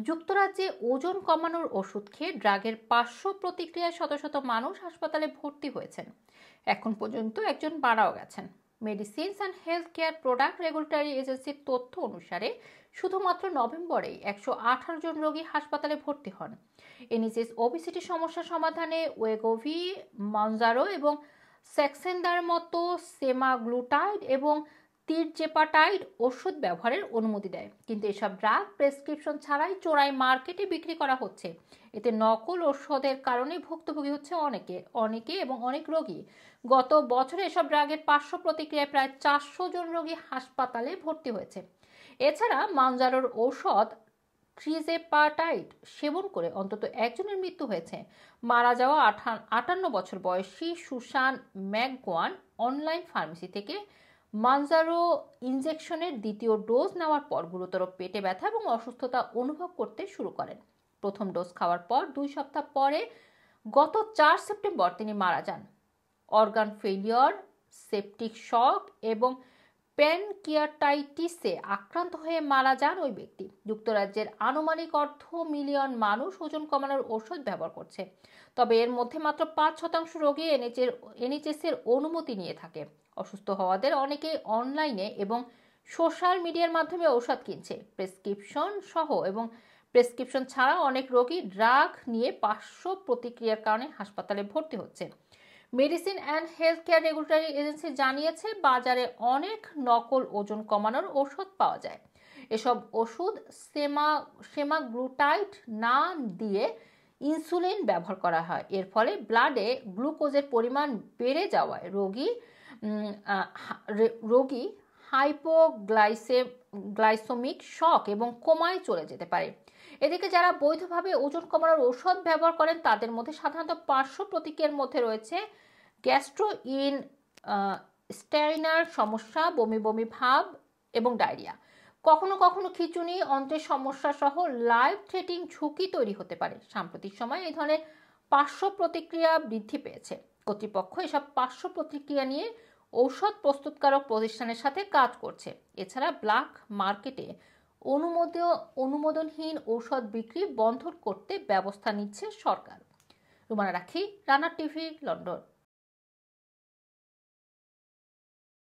যুক্তরাজ্যে ওজন কমানোর ওষুধ খেয়ে ড্রাগের পার্শ্ব প্রতিক্রিয়ায় শত শত মানুষ হাসপাতালে ভর্তি হয়েছেন। এখন পর্যন্ত একজন মারাও গেছেন। Medicines and health care product regulatory এজেন্সির তথ্য অনুসারে শুধুমাত্র নভেম্বরেই 118 জন রোগী হাসপাতালে ভর্তি হন। এনএইচএস ওবিসিটি সমস্যা সমাধানে ওয়েগোভি, মঞ্জারো এবং স্যাক্সেন্দার মতো সেমাগ্লুটাইড এবং তিরজেপাটাইড ওষুধ ব্যবহারের অনুমতি দেয়, কিন্তু এসব ড্রাগ প্রেসক্রিপশন ছাড়াই চোরাই মার্কেটে বিক্রি করা হচ্ছে। এতে নকল ওষুধের কারণে ভুক্তভোগী হচ্ছে অনেকে এবং অনেক রোগী। গত বছরে এসব ড্রাগের পার্শ্ব প্রতিক্রিয়ায় প্রায় 400 জন রোগী হাসপাতালে ভর্তি হয়েছে। এছাড়া মানজারোর ঔষধ ট্রিজেপাটাইড সেবন করে অন্তত একজনের মৃত্যু হয়েছে। মারা যাওয়া 58 বছর বয়সী সুসান ম্যাকগোয়ান অনলাইন ফার্মেসি থেকে মানজারো ইনজেকশনের দ্বিতীয় ডোজ নেওয়ার পর গুরুতর পেটে ব্যথা এবং অসুস্থতা অনুভব করতে শুরু করেন। প্রথম ডোজ খাওয়ার পর 2 সপ্তাহ পরে গত 4 সেপ্টেম্বর তিনি মারা যান। অর্গান ফেলিওর, সেপটিক শক এবং প্যানকিয়াটাইটিসে আক্রান্ত হয়ে মারা যান ওই ব্যক্তি। যুক্তরাজ্যের আনুমানিক 1/2 মিলিয়ন মানুষ ওজন কমানোর ওষুধ ব্যবহার করছে, তবে এর মধ্যে মাত্র 5% রোগী এনএইচএস এর অনুমতি নিয়ে থাকে। অসুস্থ হওয়াদের অনেকেই অনলাইনে এবং সোশ্যাল মিডিয়ার মাধ্যমে ঔষধ কিনছে। প্রেসক্রিপশন ছাড়া অনেক রোগী ড্রাগ নিয়ে পার্শ্ব প্রতিক্রিয়ার কারণে হাসপাতালে ভর্তি হচ্ছে। Medicine and health care regulatory agency জানিয়েছে, বাজারে অনেক নকল ওজন কমানোর ওষুধ পাওয়া যায়। এসব ওষুধ সেমাগ্লুটাইড না দিয়ে ইনসুলিন ব্যবহার করা হয়। এর ফলে ব্লাডে গ্লুকোজের পরিমাণ বেড়ে যাওয়ায় রোগী হাইপোগ্লাইসেমিক শক এবং কোমায় চলে যেতে পারে। এদিকে যারা বৈধভাবে ওজন কমানোর ঔষধ ব্যবহার করেন তাদের মধ্যে সাধারণত পার্শ্ব প্রতিক্রিয়ার মধ্যে রয়েছে গ্যাস্ট্রোইন্টেস্টাইনাল সমস্যা, বমি বমি ভাব এবং ডায়রিয়া। কখনো কখনো খিঁচুনি, অন্ত্রের সমস্যা সহ লাইফ থ্রেটিং ঝুঁকি তৈরি হতে পারে। সাম্প্রতিক সময়ে এই ধরনের পার্শ্ব প্রতিক্রিয়া বৃদ্ধি পেয়েছে। কর্তৃপক্ষ এসব পার্শ্ব প্রতিক্রিয়া নিয়ে ঔষধ প্রস্তুতকারক প্রতিষ্ঠানের সাথে কাজ করছে। এছাড়া ব্ল্যাক মার্কেটে অনুমোদনহীন ঔষধ বিক্রি বন্ধ করতে ব্যবস্থা নিচ্ছে সরকার। রুমানা রাখি, রানা টিভি, লন্ডন।